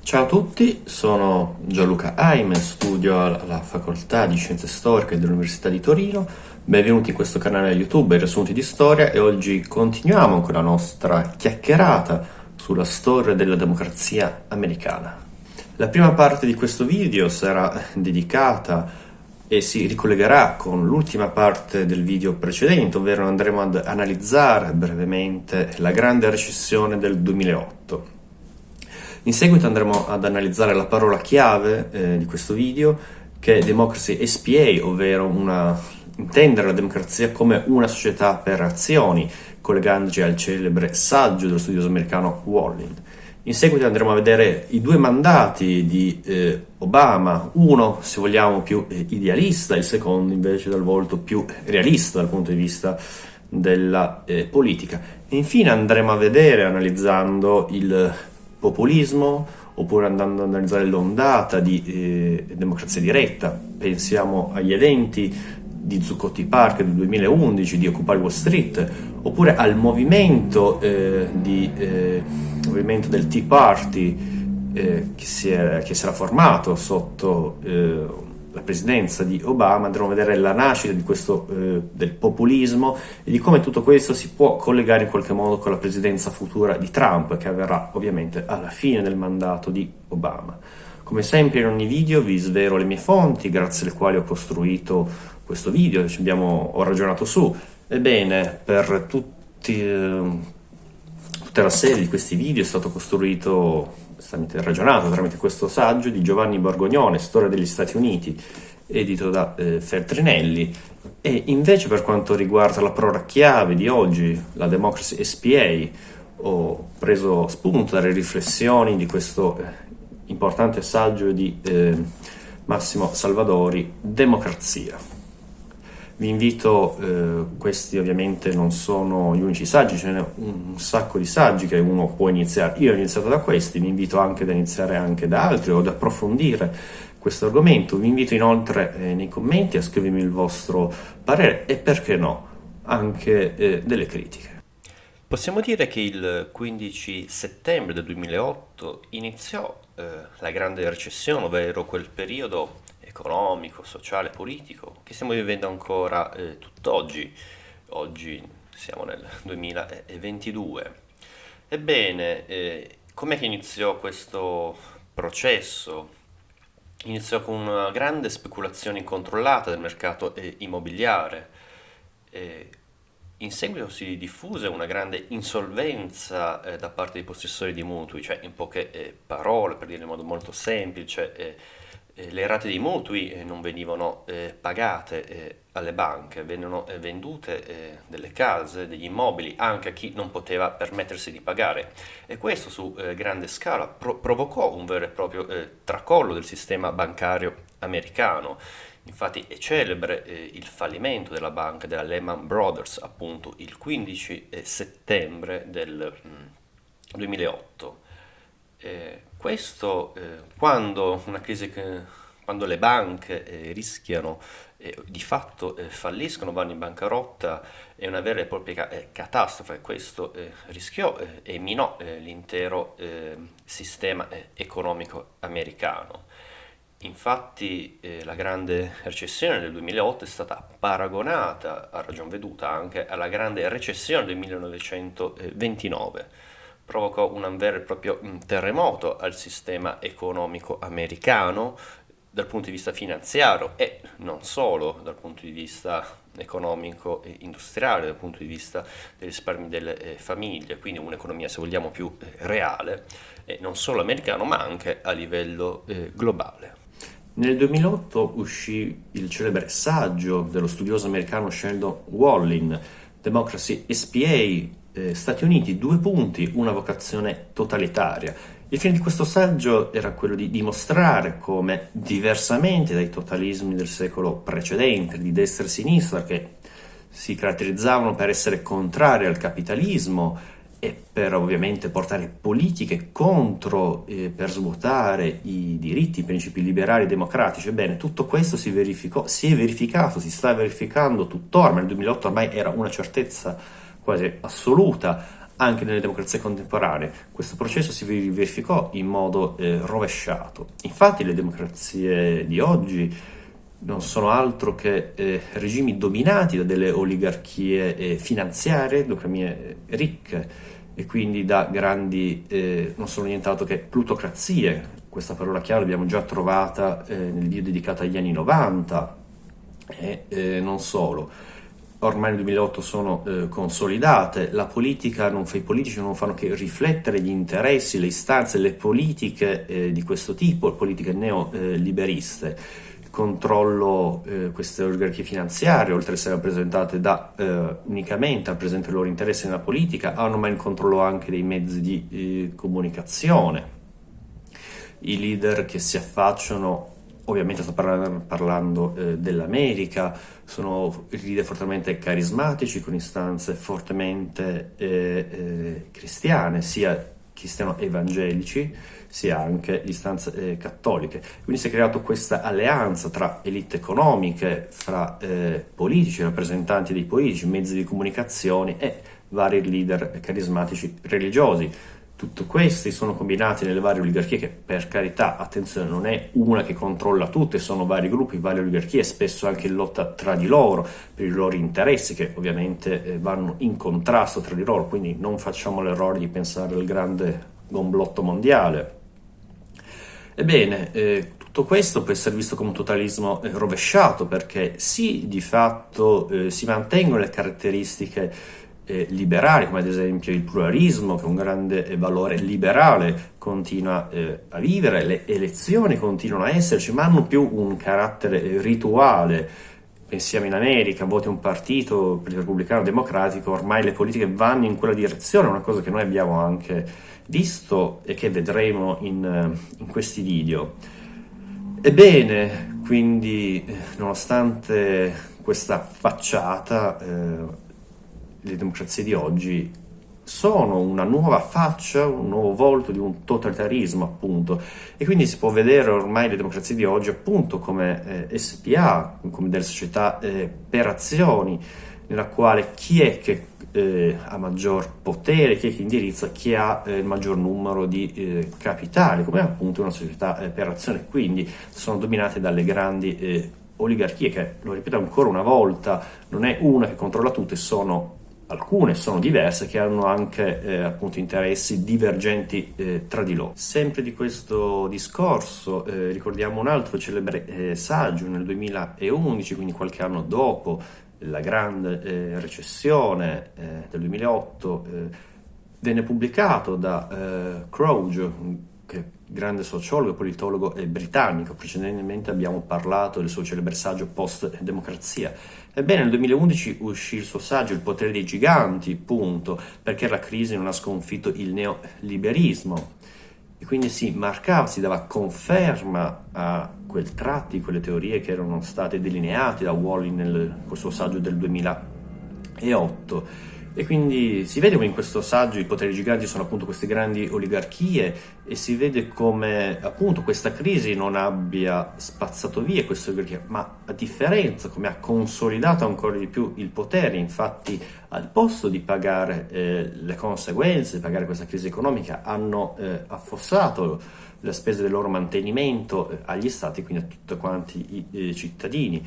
Ciao a tutti, sono Gianluca Aime, studio alla Facoltà di Scienze Storiche dell'Università di Torino. Benvenuti in questo canale YouTube, i riassunti di storia, e oggi continuiamo con la nostra chiacchierata sulla storia della democrazia americana. La prima parte di questo video sarà dedicata e si ricollegherà con l'ultima parte del video precedente, ovvero andremo ad analizzare brevemente la grande recessione del 2008. In seguito andremo ad analizzare la parola chiave di questo video, che è Democracy SPA, ovvero intendere la democrazia come una società per azioni, collegandoci al celebre saggio dello studioso americano Wallin. In seguito andremo a vedere i due mandati di Obama, uno se vogliamo più idealista, il secondo invece dal volto più realista dal punto di vista della politica. E infine andremo a vedere, analizzando il populismo, oppure andando ad analizzare l'ondata di democrazia diretta. Pensiamo agli eventi di Zuccotti Park del 2011, di Occupy Wall Street, oppure al movimento del Tea Party che si era formato sotto la presidenza di Obama. Andremo a vedere la nascita di questo del populismo e di come tutto questo si può collegare in qualche modo con la presidenza futura di Trump, che avverrà ovviamente alla fine del mandato di Obama. Come sempre in ogni video vi svelo le mie fonti grazie alle quali ho costruito questo video, ho ragionato su. Ebbene, per tutta la serie di questi video è stato ragionato tramite questo saggio di Giovanni Borgognone, Storia degli Stati Uniti, edito da Feltrinelli. E invece, per quanto riguarda la parola chiave di oggi, la Democracy SPA, ho preso spunto dalle riflessioni di questo importante saggio di Massimo Salvadori, Democrazia. Vi invito, questi ovviamente non sono gli unici saggi, ce n'è un sacco di saggi che uno può iniziare. Io ho iniziato da questi, vi invito anche ad iniziare anche da altri o ad approfondire questo argomento. Vi invito inoltre nei commenti a scrivermi il vostro parere e, perché no, anche delle critiche. Possiamo dire che il 15 settembre del 2008 iniziò la grande recessione, ovvero quel periodo economico, sociale, politico che stiamo vivendo ancora tutt'oggi. Oggi siamo nel 2022. Ebbene, com'è che iniziò questo processo? Iniziò con una grande speculazione incontrollata del mercato immobiliare. In seguito si diffuse una grande insolvenza da parte dei possessori di mutui, cioè in poche parole, per dire in modo molto semplice, le rate dei mutui non venivano pagate alle banche, vennero vendute delle case, degli immobili anche a chi non poteva permettersi di pagare, e questo su grande scala provocò un vero e proprio tracollo del sistema bancario americano. Infatti è celebre il fallimento della banca della Lehman Brothers, appunto il 15 settembre del 2008. Questo quando le banche rischiano, di fatto falliscono, vanno in bancarotta, è una vera e propria catastrofe. Questo rischiò e minò l'intero sistema economico americano. Infatti la grande recessione del 2008 è stata paragonata, a ragion veduta, anche alla grande recessione del 1929. Provocò un vero e proprio terremoto al sistema economico americano dal punto di vista finanziario e non solo dal punto di vista economico e industriale, dal punto di vista dei risparmi delle famiglie, quindi un'economia, se vogliamo, più reale, non solo americano ma anche a livello globale. Nel 2008 uscì il celebre saggio dello studioso americano Sheldon Wallin, Democracy SPA, Stati Uniti, due punti, una vocazione totalitaria. Il fine di questo saggio era quello di dimostrare come, diversamente dai totalismi del secolo precedente, di destra e sinistra, che si caratterizzavano per essere contrari al capitalismo e per ovviamente portare politiche contro, per svuotare i diritti, i principi liberali e democratici. Ebbene, tutto questo si è verificato, si sta verificando tuttora, ma nel 2008 ormai era una certezza quasi assoluta, anche nelle democrazie contemporanee. Questo processo si verificò in modo rovesciato. Infatti le democrazie di oggi non sono altro che regimi dominati da delle oligarchie finanziarie, economie ricche, e quindi da grandi, non sono nient'altro che plutocrazie. Questa parola chiave l'abbiamo già trovata nel video dedicato agli anni 90 e non solo. Ormai nel 2008 sono consolidate, la politica non fa, i politici non fanno che riflettere gli interessi, le istanze, le politiche di questo tipo, politiche neoliberiste. Controllo queste oligarchie finanziarie, oltre ad essere rappresentate unicamente, rappresentano i loro interessi nella politica, hanno mai il controllo anche dei mezzi di comunicazione. I leader che si affacciano, ovviamente sto parlando dell'America, sono leader fortemente carismatici, con istanze fortemente cristiane, sia cristiano-evangelici, sia anche istanze cattoliche. Quindi si è creata questa alleanza tra elite economiche, fra politici, rappresentanti dei politici, mezzi di comunicazione e vari leader carismatici religiosi. Tutti questi sono combinati nelle varie oligarchie che, per carità, attenzione, non è una che controlla tutte, sono vari gruppi, varie oligarchie, spesso anche in lotta tra di loro per i loro interessi, che ovviamente vanno in contrasto tra di loro, quindi non facciamo l'errore di pensare al grande gomblotto mondiale. Ebbene, tutto questo può essere visto come un totalismo rovesciato, perché sì, di fatto si mantengono le caratteristiche liberali, come ad esempio il pluralismo, che è un grande valore liberale, continua a vivere, le elezioni continuano a esserci, ma hanno più un carattere rituale. Pensiamo in America, voti un partito, il repubblicano democratico, ormai le politiche vanno in quella direzione, è una cosa che noi abbiamo anche visto e che vedremo in questi video. Ebbene, quindi, nonostante questa facciata, le democrazie di oggi sono una nuova faccia, un nuovo volto di un totalitarismo, appunto, e quindi si può vedere ormai le democrazie di oggi appunto come SPA, come delle società per azioni, nella quale chi è che ha maggior potere, chi è che indirizza, chi ha il maggior numero di capitali, come appunto una società per azione, quindi sono dominate dalle grandi oligarchie che, lo ripeto ancora una volta, non è una che controlla tutte, alcune sono diverse, che hanno anche appunto interessi divergenti tra di loro. Sempre di questo discorso ricordiamo un altro celebre saggio nel 2011, quindi qualche anno dopo la grande recessione del 2008, venne pubblicato da Crouch, che è grande sociologo e politologo britannico. Precedentemente abbiamo parlato del suo celebre saggio Post-democrazia. Ebbene, nel 2011 uscì il suo saggio Il potere dei giganti, punto, perché la crisi non ha sconfitto il neoliberismo. E quindi si dava conferma a quei tratti, quelle teorie che erano state delineate da Wally col suo saggio del 2008. E quindi si vede come in questo saggio i poteri giganti sono appunto queste grandi oligarchie, e si vede come appunto questa crisi non abbia spazzato via queste oligarchie, ma a differenza come ha consolidato ancora di più il potere. Infatti, al posto di pagare le conseguenze, di pagare questa crisi economica, hanno affossato le spese del loro mantenimento agli stati, quindi a tutti quanti i cittadini.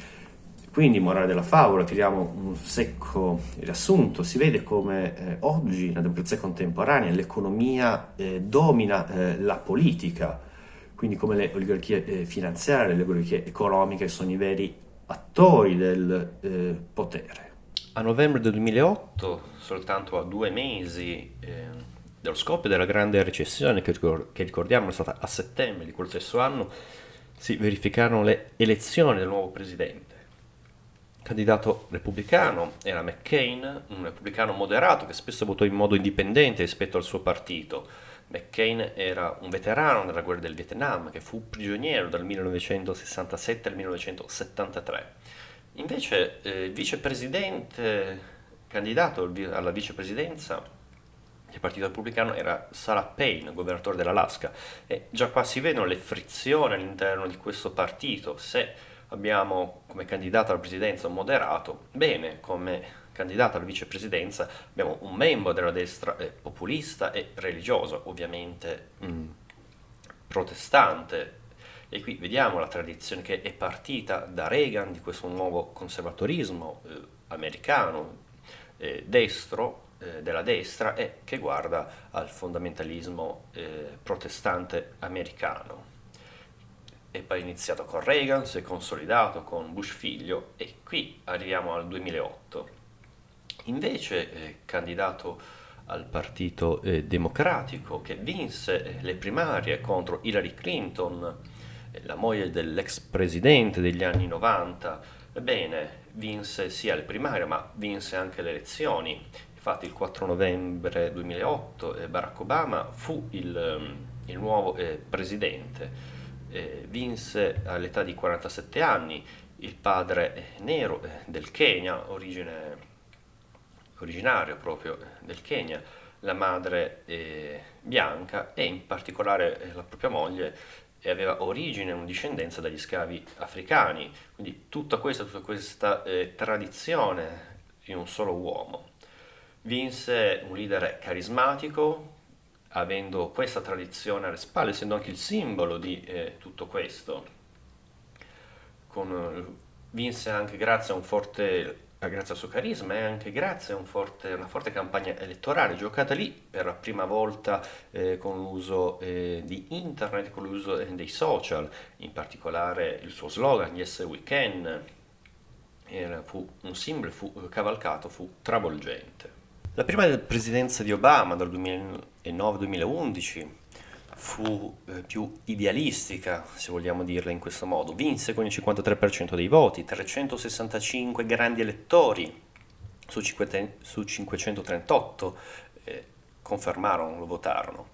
Quindi, morale della favola, tiriamo un secco riassunto, si vede come oggi, nella democrazia contemporanea, l'economia domina la politica, quindi come le oligarchie finanziarie, le oligarchie economiche sono i veri attori del potere. A novembre del 2008, soltanto a 2 mesi dello scoppio della grande recessione, che ricordiamo è stata a settembre di quel stesso anno, si verificarono le elezioni del nuovo presidente. Il candidato repubblicano era McCain, un repubblicano moderato che spesso votò in modo indipendente rispetto al suo partito. McCain era un veterano della guerra del Vietnam, che fu prigioniero dal 1967 al 1973. Invece il vicepresidente, candidato alla vicepresidenza del Partito Repubblicano, era Sarah Palin, governatore dell'Alaska. E già qua si vedono le frizioni all'interno di questo partito. Se abbiamo come candidato alla presidenza un moderato, bene, come candidato alla vicepresidenza abbiamo un membro della destra populista e religioso, ovviamente protestante. E qui vediamo la tradizione che è partita da Reagan, di questo nuovo conservatorismo americano, destro, della destra, e che guarda al fondamentalismo protestante americano. È poi iniziato con Reagan, si è consolidato con Bush figlio e qui arriviamo al 2008. Invece, candidato al Partito Democratico, che vinse le primarie contro Hillary Clinton, la moglie dell'ex presidente degli anni 90. Ebbene, vinse sia le primarie, ma vinse anche le elezioni. Infatti il 4 novembre 2008 Barack Obama fu il nuovo presidente. Vinse all'età di 47 anni. Il padre nero del Kenya, originario proprio del Kenya, la madre bianca, e in particolare la propria moglie aveva origine e discendenza dagli schiavi africani. Quindi tutta questa tradizione di un solo uomo. Vinse un leader carismatico, avendo questa tradizione alle spalle, essendo anche il simbolo di tutto questo. Vinse anche grazie a grazie al suo carisma e anche grazie a una forte campagna elettorale giocata lì per la prima volta con l'uso di internet, con l'uso dei social, in particolare il suo slogan Yes We Can fu un simbolo, fu cavalcato, fu travolgente. La prima presidenza di Obama dal 2009-2011 fu più idealistica, se vogliamo dirla in questo modo. Vinse con il 53% dei voti, 365 grandi elettori su 538 confermarono, lo votarono.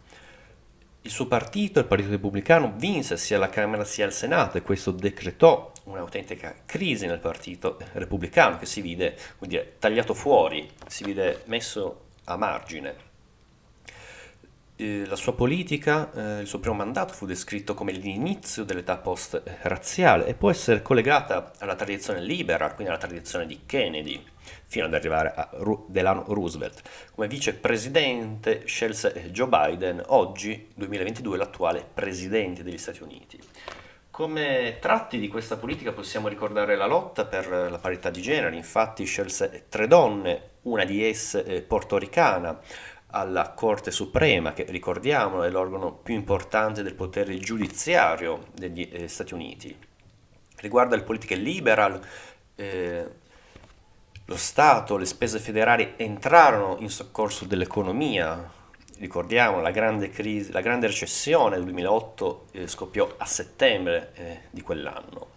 Il suo partito, il Partito Repubblicano, vinse sia alla Camera sia al Senato, e questo decretò un'autentica crisi nel Partito Repubblicano, che si vide, vuol dire, tagliato fuori, si vide messo a margine. La sua politica, il suo primo mandato fu descritto come l'inizio dell'età post-razziale e può essere collegata alla tradizione liberal, quindi alla tradizione di Kennedy, fino ad arrivare a Delano Roosevelt. Come vicepresidente scelse Joe Biden, oggi, 2022, l'attuale presidente degli Stati Uniti. Come tratti di questa politica possiamo ricordare la lotta per la parità di genere. Infatti scelse 3 donne, una di esse portoricana, alla Corte Suprema, che ricordiamo è l'organo più importante del potere giudiziario degli Stati Uniti. Riguardo alle politiche liberal, lo Stato, le spese federali entrarono in soccorso dell'economia. Ricordiamo la grande crisi, la grande recessione del 2008 scoppiò a settembre di quell'anno,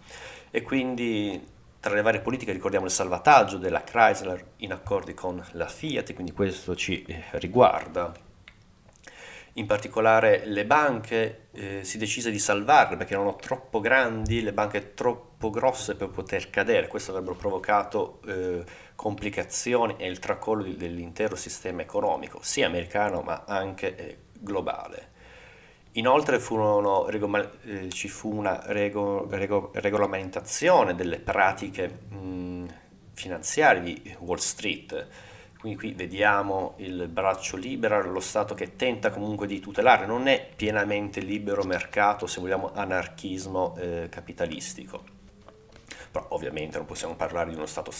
e quindi tra le varie politiche ricordiamo il salvataggio della Chrysler in accordi con la Fiat, e quindi questo ci riguarda. In particolare le banche si decise di salvarle perché erano troppo grandi, le banche troppo grosse per poter cadere. Questo avrebbe provocato complicazioni e il tracollo dell'intero sistema economico, sia americano ma anche globale. Inoltre ci fu una regolamentazione delle pratiche finanziarie di Wall Street. Quindi qui vediamo il braccio liberal, lo Stato che tenta comunque di tutelare, non è pienamente libero mercato, se vogliamo anarchismo capitalistico. Però ovviamente non possiamo parlare di uno stato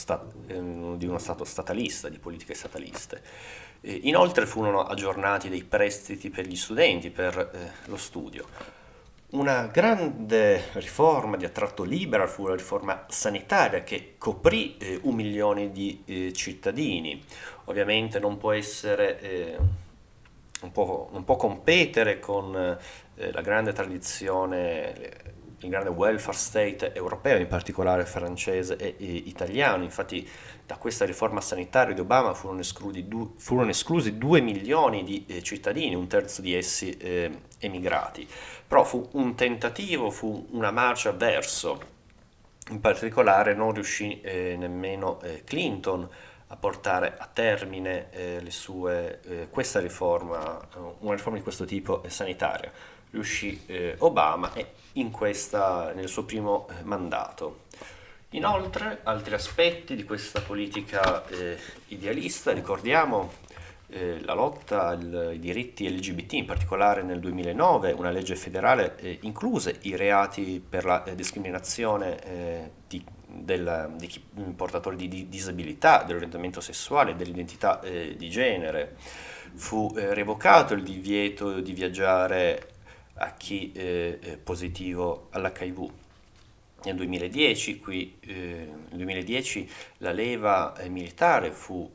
statalista, di politiche stataliste. Inoltre furono aggiornati dei prestiti per gli studenti, per lo studio. Una grande riforma di attratto liberal fu la riforma sanitaria, che coprì 1 milione di cittadini. Ovviamente non può competere con la grande tradizione, il grande welfare state europeo, in particolare francese e italiano. Infatti da questa riforma sanitaria di Obama furono esclusi 2 milioni di cittadini, un terzo di essi emigrati. Però fu un tentativo, fu una marcia verso. In particolare non riuscì nemmeno Clinton a portare a termine questa riforma, una riforma di questo tipo sanitaria. Riuscì Obama nel suo primo mandato. Inoltre, altri aspetti di questa politica idealista, ricordiamo la lotta ai diritti LGBT, in particolare nel 2009 una legge federale incluse i reati per la discriminazione di chi portatori di disabilità, dell'orientamento sessuale, dell'identità di genere. Fu revocato il divieto di viaggiare a chi è positivo all'HIV. Nel 2010 la leva militare fu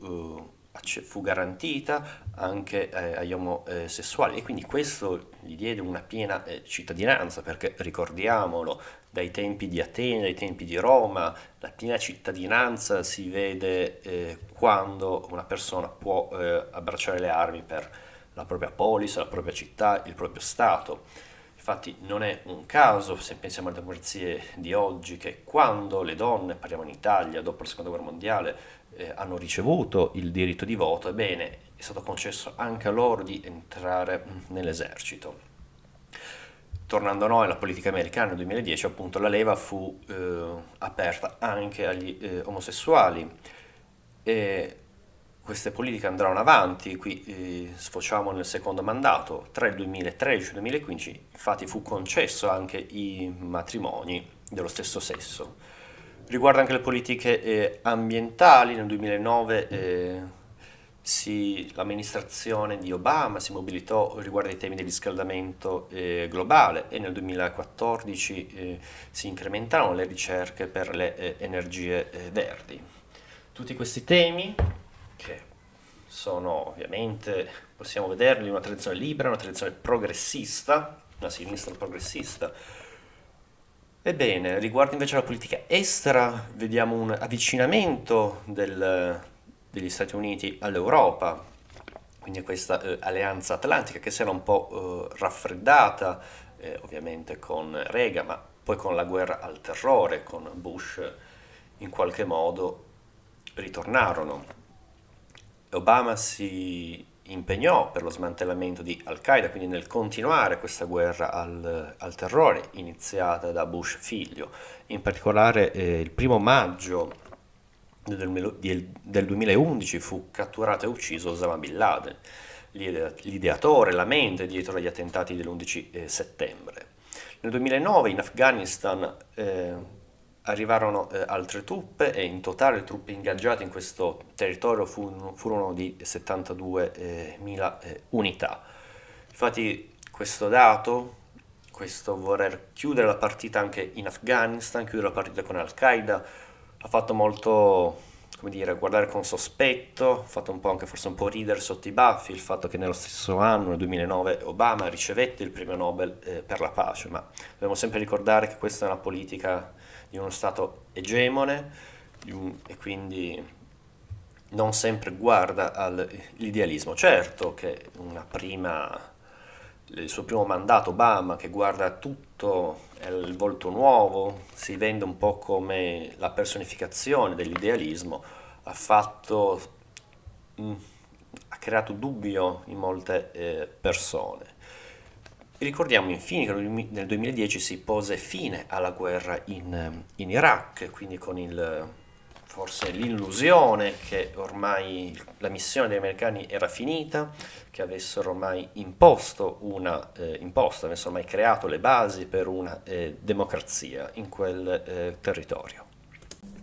garantita anche agli omosessuali, e quindi questo gli diede una piena cittadinanza, perché ricordiamolo, dai tempi di Atene, dai tempi di Roma, la piena cittadinanza si vede quando una persona può abbracciare le armi per la propria polis, la propria città, il proprio stato. Infatti non è un caso, se pensiamo alle democrazie di oggi, che quando le donne, parliamo in Italia, dopo la seconda guerra mondiale, hanno ricevuto il diritto di voto, ebbene è stato concesso anche a loro di entrare nell'esercito. Tornando a noi, alla politica americana nel 2010, appunto, la leva fu aperta anche agli omosessuali. E queste politiche andranno avanti, qui sfociamo nel secondo mandato, tra il 2013 e il 2015 infatti fu concesso anche i matrimoni dello stesso sesso. Riguardo anche le politiche ambientali, nel 2009 l'amministrazione di Obama si mobilitò riguardo ai temi del riscaldamento globale, e nel 2014 si incrementarono le ricerche per le energie verdi. Tutti questi temi, che sono ovviamente, possiamo vederli, una tradizione libera, una tradizione progressista, una sinistra progressista. Ebbene, riguardo invece alla politica estera, vediamo un avvicinamento degli Stati Uniti all'Europa, quindi questa alleanza atlantica che si era un po' raffreddata, ovviamente con Reagan, ma poi con la guerra al terrore, con Bush, in qualche modo ritornarono. Obama si impegnò per lo smantellamento di Al-Qaeda, quindi nel continuare questa guerra al terrore iniziata da Bush figlio. In particolare il 1° maggio del 2011 fu catturato e ucciso Osama Bin Laden, l'ideatore, la mente dietro agli attentati dell'11 settembre. Nel 2009 in Afghanistan arrivarono altre truppe, e in totale le truppe ingaggiate in questo territorio furono di 72.000 unità. Infatti questo dato, questo voler chiudere la partita anche in Afghanistan, chiudere la partita con Al-Qaeda, ha fatto molto, come dire, guardare con sospetto, ha fatto un po' anche forse un po' ridere sotto i baffi il fatto che nello stesso anno, nel 2009, Obama ricevette il premio Nobel per la pace, ma dobbiamo sempre ricordare che questa è una politica di uno Stato egemone e quindi non sempre guarda all'idealismo. Certo che il suo primo mandato, Obama, che guarda tutto il volto nuovo, si vende un po' come la personificazione dell'idealismo, ha creato dubbio in molte persone. Ricordiamo infine che nel 2010 si pose fine alla guerra in Iraq, quindi con forse l'illusione che ormai la missione degli americani era finita, che avessero ormai avessero ormai creato le basi per una democrazia in quel territorio.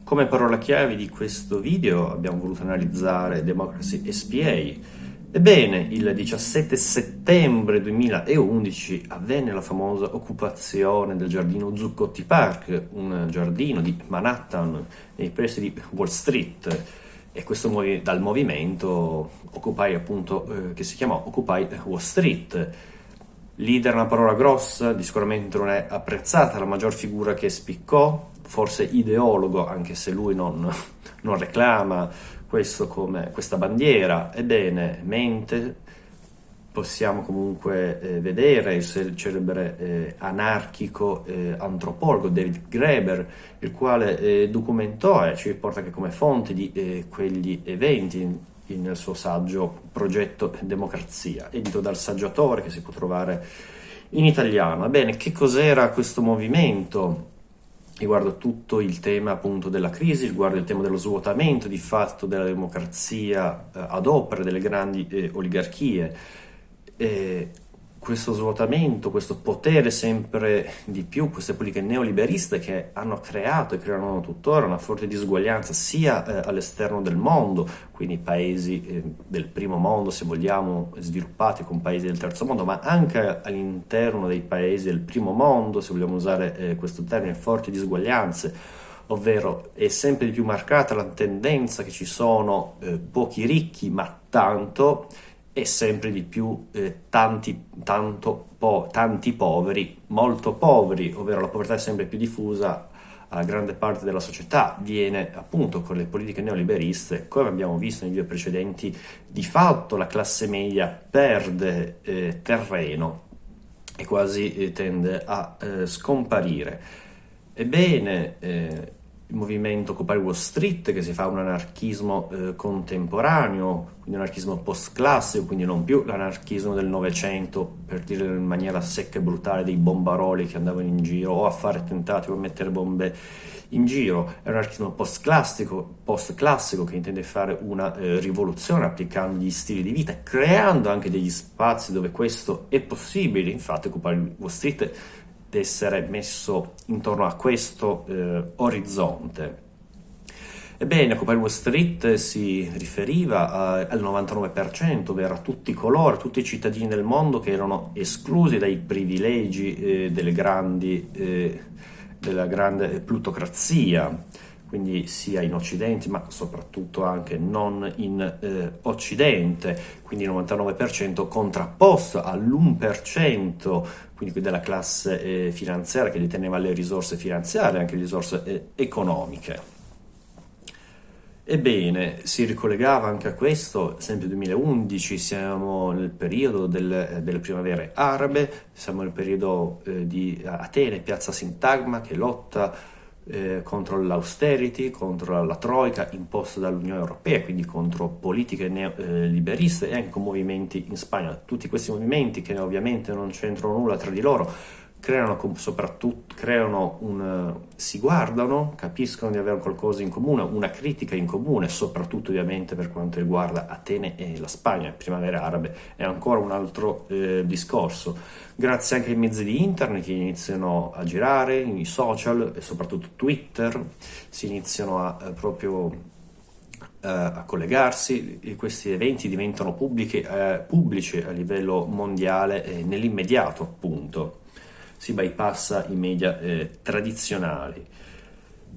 Come parola chiave di questo video abbiamo voluto analizzare Democracy SPA. Ebbene, il 17 settembre 2011 avvenne la famosa occupazione del giardino Zuccotti Park, un giardino di Manhattan nei pressi di Wall Street, e questo dal movimento Occupy, appunto, che si chiamò Occupy Wall Street. Leader è una parola grossa, di sicuramente non è apprezzata, la maggior figura che spiccò, forse ideologo, anche se lui non reclama questa bandiera. Ebbene, mente, possiamo comunque vedere il celebre anarchico antropologo David Graeber, il quale documentò e ci riporta che come fonte di quegli eventi nel suo saggio Progetto Democrazia, edito dal Saggiatore, che si può trovare in italiano. Ebbene, che cos'era questo movimento? riguarda tutto il tema appunto della crisi, riguarda il tema dello svuotamento di fatto della democrazia ad opera delle grandi oligarchie. E questo svuotamento, questo potere sempre di più, queste politiche neoliberiste che hanno creato e creano tuttora una forte disuguaglianza sia all'esterno del mondo, quindi paesi del primo mondo, se vogliamo, sviluppati con paesi del terzo mondo, ma anche all'interno dei paesi del primo mondo, se vogliamo usare questo termine, forti disuguaglianze, ovvero è sempre di più marcata la tendenza che ci sono pochi ricchi, ma tanto, e sempre di più tanti poveri, molto poveri, ovvero la povertà è sempre più diffusa a grande parte della società, viene appunto con le politiche neoliberiste, come abbiamo visto nei video precedenti, di fatto la classe media perde terreno e quasi tende a scomparire. Ebbene, il movimento Occupy Wall Street, che si fa un anarchismo contemporaneo, quindi un anarchismo post-classico, quindi non più l'anarchismo del Novecento, per dire in maniera secca e brutale, dei bombaroli che andavano in giro o a fare tentativi o a mettere bombe in giro. È un anarchismo post-classico che intende fare una rivoluzione applicando gli stili di vita, creando anche degli spazi dove questo è possibile. Infatti Occupy Wall Street essere messo intorno a questo orizzonte. Ebbene, Occupy Wall Street si riferiva al 99%, ovvero a tutti coloro, tutti i cittadini del mondo che erano esclusi dai privilegi della grande plutocrazia, quindi sia in Occidente ma soprattutto anche non in Occidente, quindi il 99% contrapposto all'1%, quindi della classe finanziaria che deteneva le risorse finanziarie, anche le risorse economiche. Ebbene, si ricollegava anche a questo, sempre 2011, siamo nel periodo delle primavere arabe, siamo nel periodo di Atene, piazza Sintagma, che lotta contro l'austerity, contro la troika imposta dall'Unione Europea, quindi contro politiche neoliberiste e anche con movimenti in Spagna. Tutti questi movimenti, che ovviamente non c'entrano nulla tra di loro, si guardano, capiscono di avere qualcosa in comune, una critica in comune, soprattutto ovviamente per quanto riguarda Atene e la Spagna. Primavera arabe è ancora un altro discorso. Grazie anche ai mezzi di internet che iniziano a girare, i social e soprattutto Twitter, si iniziano a collegarsi, e questi eventi diventano pubblici a livello mondiale nell'immediato, appunto. Si bypassa i media tradizionali.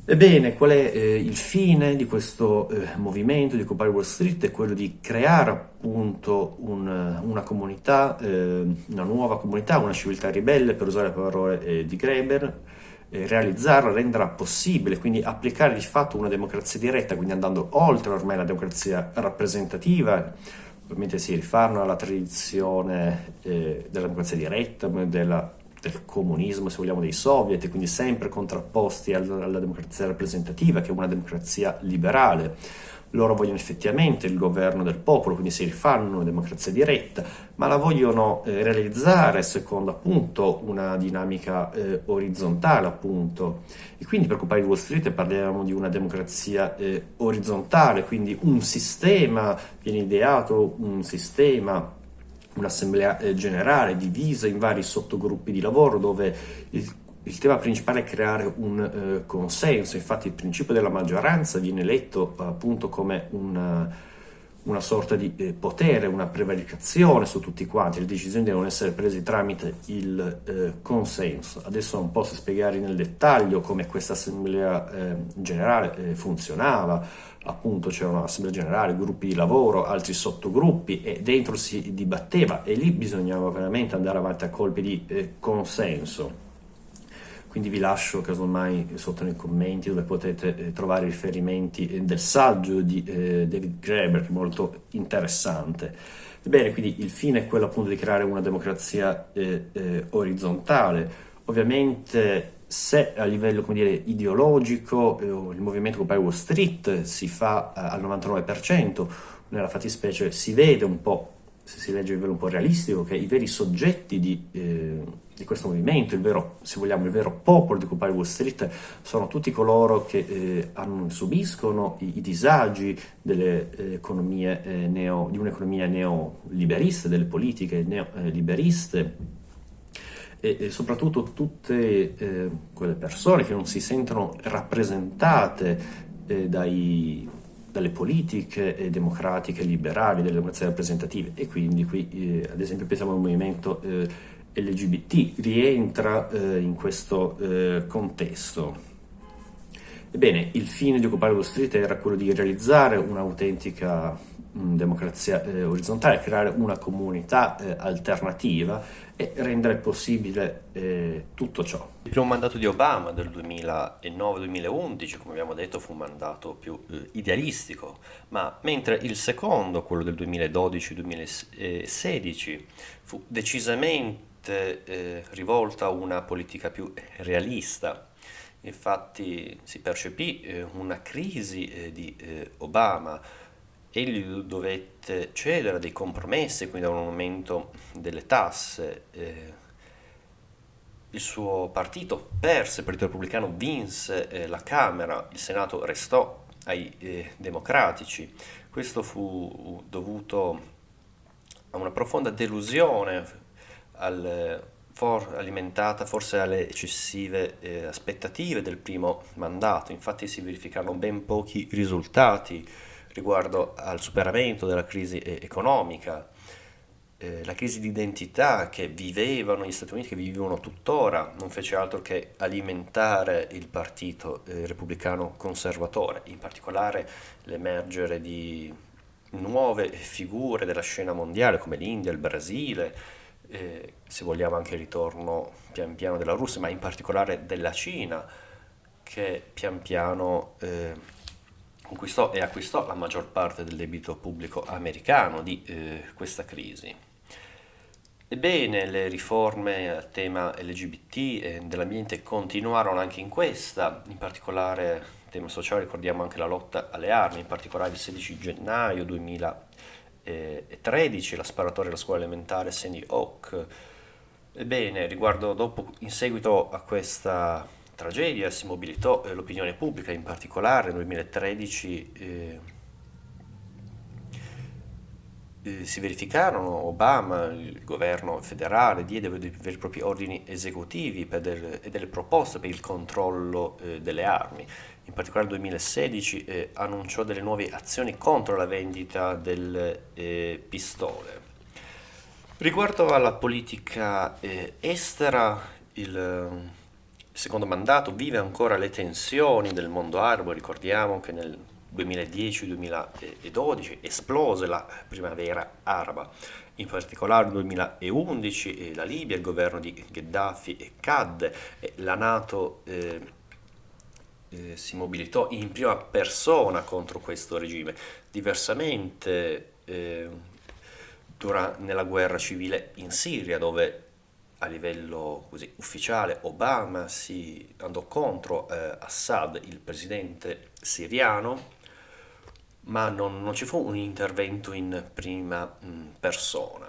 Ebbene, qual è il fine di questo movimento di Occupy Wall Street? È quello di creare appunto una comunità, una nuova comunità, una civiltà ribelle, per usare le parole di Graeber, realizzarla, renderla possibile, quindi applicare di fatto una democrazia diretta, quindi andando oltre ormai la democrazia rappresentativa. Ovviamente si rifanno alla tradizione della democrazia diretta, del comunismo, se vogliamo, dei soviet, e quindi sempre contrapposti alla democrazia rappresentativa, che è una democrazia liberale. Loro vogliono effettivamente il governo del popolo, quindi si rifanno una democrazia diretta, ma la vogliono realizzare secondo appunto una dinamica orizzontale, appunto. E quindi per Occupy Wall Street parliamo di una democrazia orizzontale, quindi un sistema, viene ideato un sistema, un'assemblea generale divisa in vari sottogruppi di lavoro, dove il tema principale è creare un consenso. Infatti il principio della maggioranza viene letto appunto come una sorta di potere, una prevaricazione su tutti quanti. Le decisioni devono essere prese tramite il consenso. Adesso non posso spiegare nel dettaglio come questa assemblea generale funzionava. Appunto c'era un'assemblea generale, gruppi di lavoro, altri sottogruppi, e dentro si dibatteva, e lì bisognava veramente andare avanti a colpi di consenso. Quindi vi lascio casomai sotto nei commenti, dove potete trovare i riferimenti del saggio di David Graeber, che è molto interessante. Ebbene, quindi il fine è quello appunto di creare una democrazia orizzontale. Ovviamente, se a livello, come dire, ideologico il movimento Occupy Wall Street si fa al 99%, nella fattispecie si vede un po', se si legge a livello un po' realistico, che i veri soggetti di questo movimento, se vogliamo, il vero popolo di Occupy Wall Street, sono tutti coloro che subiscono i disagi delle economie di un'economia neoliberista, delle politiche neoliberiste, e soprattutto tutte quelle persone che non si sentono rappresentate dalle politiche democratiche liberali, delle democrazie rappresentative. E quindi qui, ad esempio, pensiamo al movimento LGBT, rientra in questo contesto. Ebbene, il fine di Occupy Wall Street era quello di realizzare un'autentica democrazia orizzontale, creare una comunità alternativa e rendere possibile tutto ciò. Il primo mandato di Obama del 2009-2011, come abbiamo detto, fu un mandato più idealistico, ma mentre il secondo, quello del 2012-2016, fu decisamente rivolto a una politica più realista. Infatti si percepì una crisi di Obama. Egli dovette cedere a dei compromessi, quindi a un aumento delle tasse. Il suo partito perse, il Partito Repubblicano vinse la Camera, il Senato restò ai democratici. Questo fu dovuto a una profonda delusione alimentata forse alle eccessive aspettative del primo mandato. Infatti si verificarono ben pochi risultati riguardo al superamento della crisi economica. La crisi di identità che vivevano gli Stati Uniti, che vivono tuttora, non fece altro che alimentare il partito repubblicano conservatore, in particolare l'emergere di nuove figure della scena mondiale come l'India, il Brasile, se vogliamo anche il ritorno pian piano della Russia, ma in particolare della Cina, che pian piano conquistò e acquistò la maggior parte del debito pubblico americano di questa crisi. Ebbene, le riforme a tema LGBT e dell'ambiente continuarono anche in questa, in particolare tema sociale, ricordiamo anche la lotta alle armi, in particolare il 16 gennaio 2013, la sparatoria alla scuola elementare Sandy Hook. Ebbene, in seguito a questa tragedia si mobilitò l'opinione pubblica, in particolare nel 2013 si verificarono. Obama, il governo federale, diede dei veri e propri ordini esecutivi e delle proposte per il controllo delle armi. In particolare nel 2016 annunciò delle nuove azioni contro la vendita delle pistole. Riguardo alla politica estera, il secondo mandato vive ancora le tensioni del mondo arabo. Ricordiamo che nel 2010-2012 esplose la primavera araba, in particolare nel 2011 la Libia, il governo di Gheddafi cadde e la NATO si mobilitò in prima persona contro questo regime. Diversamente nella guerra civile in Siria, dove a livello così ufficiale Obama si andò contro Assad, il presidente siriano, ma non ci fu un intervento in prima persona.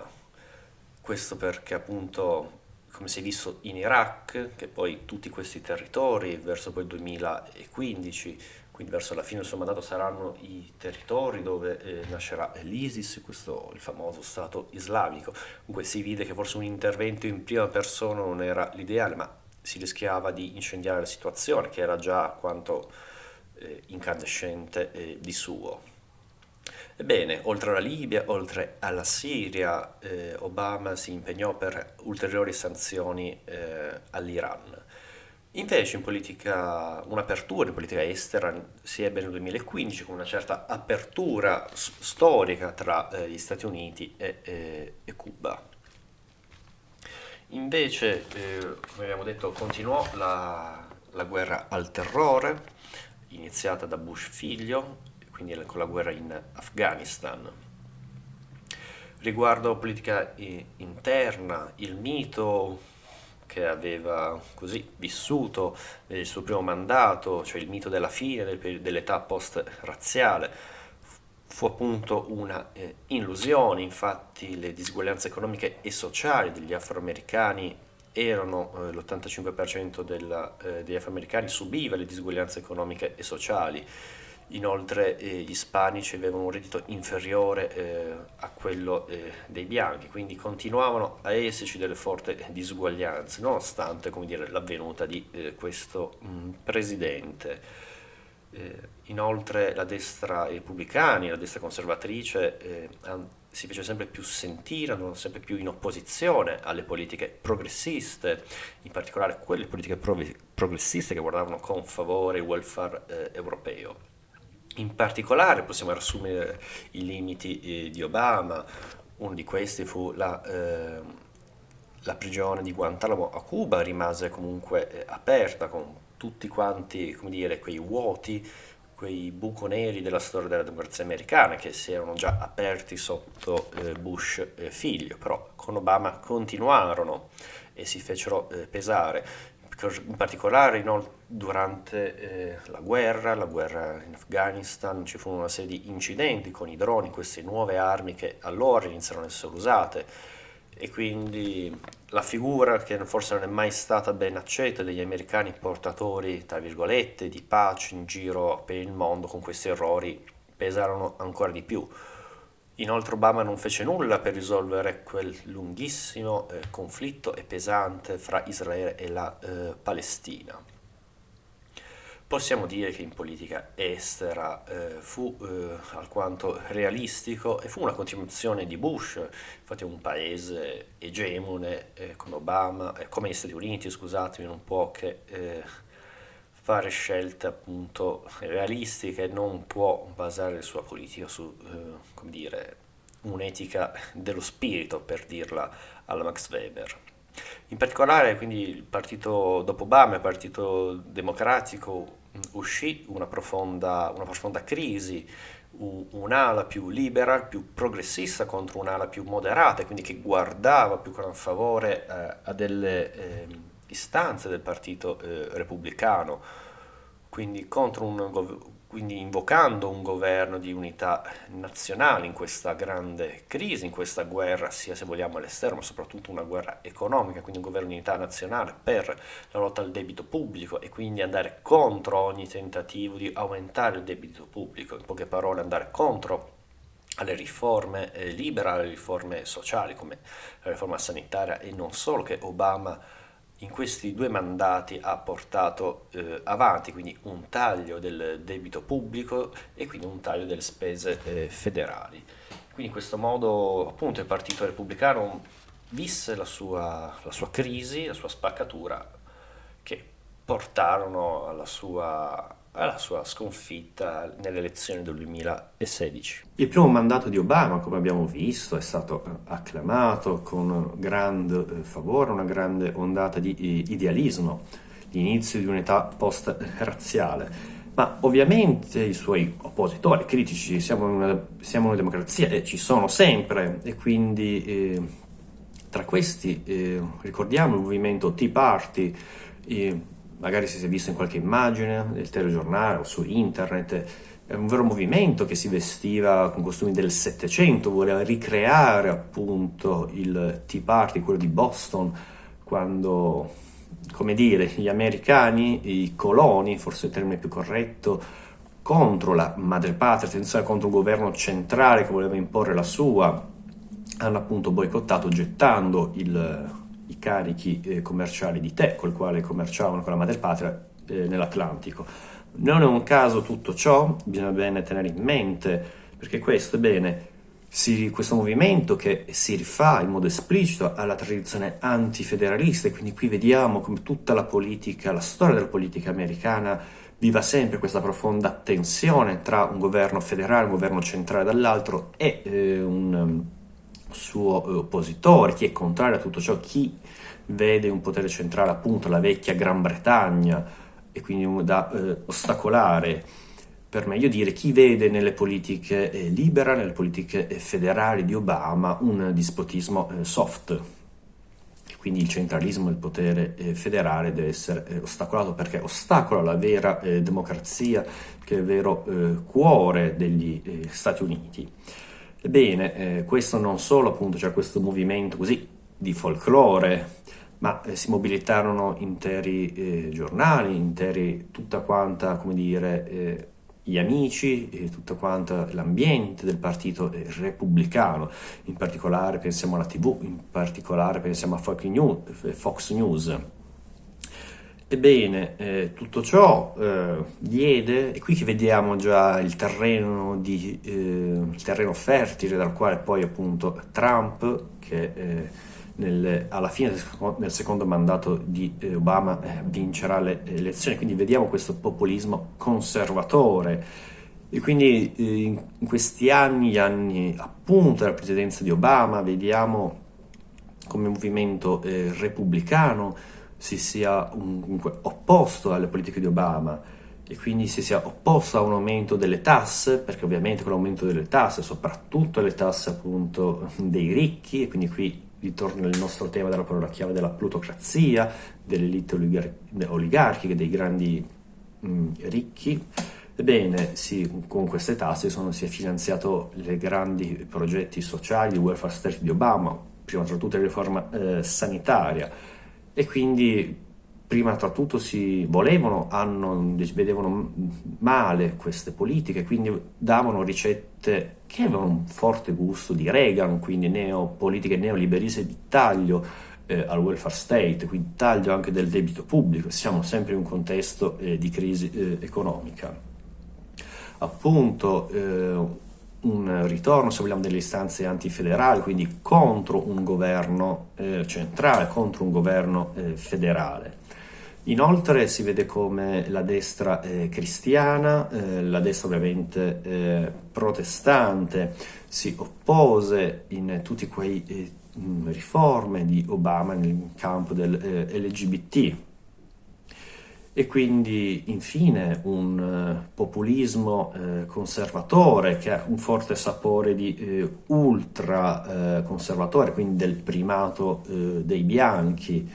Questo perché appunto, come si è visto in Iraq, che poi tutti questi territori verso poi il 2015, quindi verso la fine del suo mandato, saranno i territori dove nascerà l'ISIS, il famoso Stato islamico. Comunque si vide che forse un intervento in prima persona non era l'ideale, ma si rischiava di incendiare la situazione, che era già quanto incandescente di suo. Ebbene, oltre alla Libia, oltre alla Siria, Obama si impegnò per ulteriori sanzioni all'Iran. Invece un'apertura in politica estera si ebbe nel 2015 con una certa apertura storica tra gli Stati Uniti e Cuba. Invece, come abbiamo detto, continuò la guerra al terrore, iniziata da Bush figlio, quindi con la guerra in Afghanistan. Riguardo politica interna, il mito che aveva così vissuto il suo primo mandato, cioè il mito della fine dell'età post-razziale, fu appunto una illusione. Infatti le disuguaglianze economiche e sociali degli afroamericani erano l'85% degli afroamericani subiva le disuguaglianze economiche e sociali. Inoltre gli ispanici avevano un reddito inferiore a quello dei bianchi, quindi continuavano a esserci delle forti disuguaglianze, nonostante, come dire, l'avvenuta di questo presidente. Inoltre la destra, i repubblicani, la destra conservatrice si fece sempre più sentire, andavano sempre più in opposizione alle politiche progressiste, in particolare quelle politiche progressiste che guardavano con favore il welfare europeo. In particolare possiamo riassumere i limiti di Obama. Uno di questi fu la prigione di Guantanamo a Cuba, rimase comunque aperta con tutti quanti, come dire, quei vuoti, quei buco neri della storia della democrazia americana che si erano già aperti sotto Bush figlio, però con Obama continuarono e si fecero pesare. In particolare durante la guerra in Afghanistan, ci furono una serie di incidenti con i droni, queste nuove armi che allora iniziarono ad essere usate, e quindi la figura che forse non è mai stata ben accetta degli americani portatori, tra virgolette, di pace in giro per il mondo con questi errori pesarono ancora di più. Inoltre Obama non fece nulla per risolvere quel lunghissimo conflitto e pesante fra Israele e la Palestina. Possiamo dire che in politica estera fu alquanto realistico e fu una continuazione di Bush, infatti un paese egemone come Obama, come gli Stati Uniti, scusatemi, non può che fare scelte appunto realistiche, non può basare la sua politica su, come dire, un'etica dello spirito, per dirla alla Max Weber. In particolare, quindi, il partito dopo Obama, il Partito Democratico, uscì una profonda crisi, un'ala più libera, più progressista contro un'ala più moderata, quindi che guardava più con favore a delle istanze del partito repubblicano, quindi, quindi invocando un governo di unità nazionale in questa grande crisi, in questa guerra, sia se vogliamo all'esterno, ma soprattutto una guerra economica, quindi un governo di unità nazionale per la lotta al debito pubblico e quindi andare contro ogni tentativo di aumentare il debito pubblico, in poche parole andare contro alle riforme liberali, alle riforme sociali come la riforma sanitaria e non solo, che Obama in questi 2 mandati ha portato avanti, quindi un taglio del debito pubblico e quindi un taglio delle spese federali. Quindi in questo modo appunto il Partito Repubblicano visse la sua crisi, la sua spaccatura, che portarono alla sua sconfitta nelle elezioni del 2016. Il primo mandato di Obama, come abbiamo visto, è stato acclamato con grande favore, una grande ondata di idealismo, l'inizio di un'età post-razziale. Ma ovviamente i suoi oppositori, critici, siamo una democrazia e ci sono sempre, e quindi tra questi ricordiamo il movimento Tea Party, magari se si è visto in qualche immagine del telegiornale o su internet. È un vero movimento che si vestiva con costumi del Settecento, voleva ricreare appunto il Tea Party, quello di Boston, quando, come dire, gli americani, i coloni, forse il termine più corretto, contro la madrepatria, contro un governo centrale che voleva imporre la sua, hanno appunto boicottato, gettando i carichi commerciali di tè col quale commerciavano con la madrepatria nell'Atlantico. Non è un caso tutto ciò, bisogna bene tenere in mente, perché questo movimento che si rifà in modo esplicito alla tradizione antifederalista, e quindi qui vediamo come tutta la politica, la storia della politica americana viva sempre questa profonda tensione tra un governo federale, un governo centrale dall'altro, e un suo oppositore, chi è contrario a tutto ciò, chi vede un potere centrale appunto la vecchia Gran Bretagna e quindi da ostacolare, per meglio dire, chi vede nelle politiche liberali, nelle politiche federali di Obama un dispotismo soft. Quindi il centralismo, il potere federale deve essere ostacolato, perché ostacola la vera democrazia, che è il vero cuore degli Stati Uniti. Ebbene, questo non solo, appunto, c'è questo movimento così di folklore ma si mobilitarono interi giornali, tutta quanta, come dire, gli amici, tutta quanta l'ambiente del partito repubblicano, in particolare pensiamo alla TV, in particolare pensiamo a Fox News. Ebbene, tutto ciò diede, e qui che vediamo già il terreno fertile dal quale poi appunto Trump, che alla fine del secondo mandato di Obama vincerà le elezioni, quindi vediamo questo populismo conservatore. E quindi in questi anni, gli anni appunto della presidenza di Obama, vediamo come movimento repubblicano si sia comunque opposto alle politiche di Obama e quindi si sia opposto a un aumento delle tasse, perché ovviamente con l'aumento delle tasse, soprattutto le tasse appunto dei ricchi, e quindi qui ritorna il nostro tema della parola chiave della plutocrazia, delle elite oligarchiche, dei grandi ricchi. Ebbene, sì, con queste tasse si è finanziato i grandi progetti sociali di welfare state di Obama, prima tra tutte la riforma sanitaria, e quindi prima tra tutto vedevano male queste politiche, quindi davano ricette che avevano un forte gusto di Reagan, quindi politiche neoliberiste di taglio al welfare state, quindi taglio anche del debito pubblico. Siamo sempre in un contesto di crisi economica. Appunto un ritorno, se vogliamo, delle istanze antifederali, quindi contro un governo centrale, contro un governo federale. Inoltre si vede come la destra cristiana, la destra ovviamente protestante, si oppose in tutti quei riforme di Obama nel campo del LGBT. E quindi infine un populismo conservatore che ha un forte sapore di ultra conservatore, quindi del primato dei bianchi,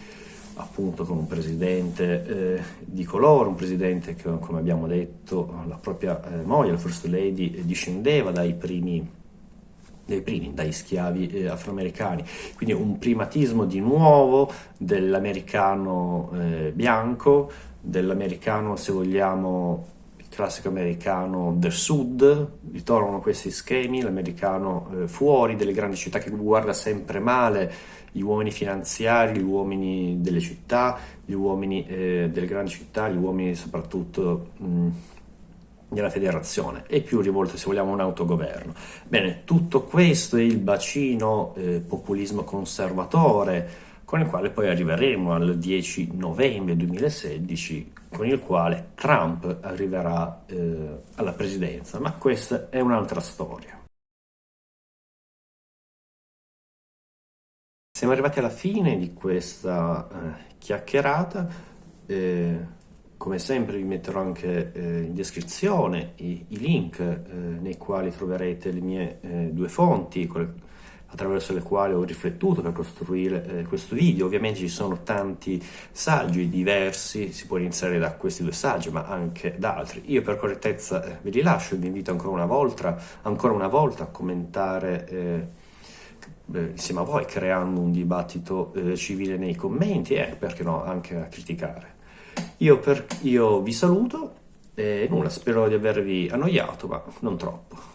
appunto con un presidente di colore, un presidente che, come abbiamo detto, la propria moglie, la First Lady, discendeva dai schiavi afroamericani, quindi un primatismo di nuovo dell'americano bianco, dell'americano, se vogliamo, il classico americano del sud. Ritornano questi schemi, l'americano fuori delle grandi città che guarda sempre male gli uomini finanziari, gli uomini delle città, gli uomini delle grandi città, gli uomini soprattutto della federazione, e più rivolte, se vogliamo, a un autogoverno. Bene, tutto questo è il bacino populismo conservatore con il quale poi arriveremo al 10 novembre 2016, con il quale Trump arriverà alla presidenza, ma questa è un'altra storia. Siamo arrivati alla fine di questa chiacchierata. Come sempre vi metterò anche in descrizione i link nei quali troverete le mie due fonti attraverso le quali ho riflettuto per costruire questo video. Ovviamente ci sono tanti saggi diversi, si può iniziare da questi due saggi ma anche da altri. Io per correttezza vi rilascio e vi invito ancora una volta a commentare insieme a voi, creando un dibattito civile nei commenti e perché no anche a criticare. Io vi saluto e nulla, spero di avervi annoiato, ma non troppo.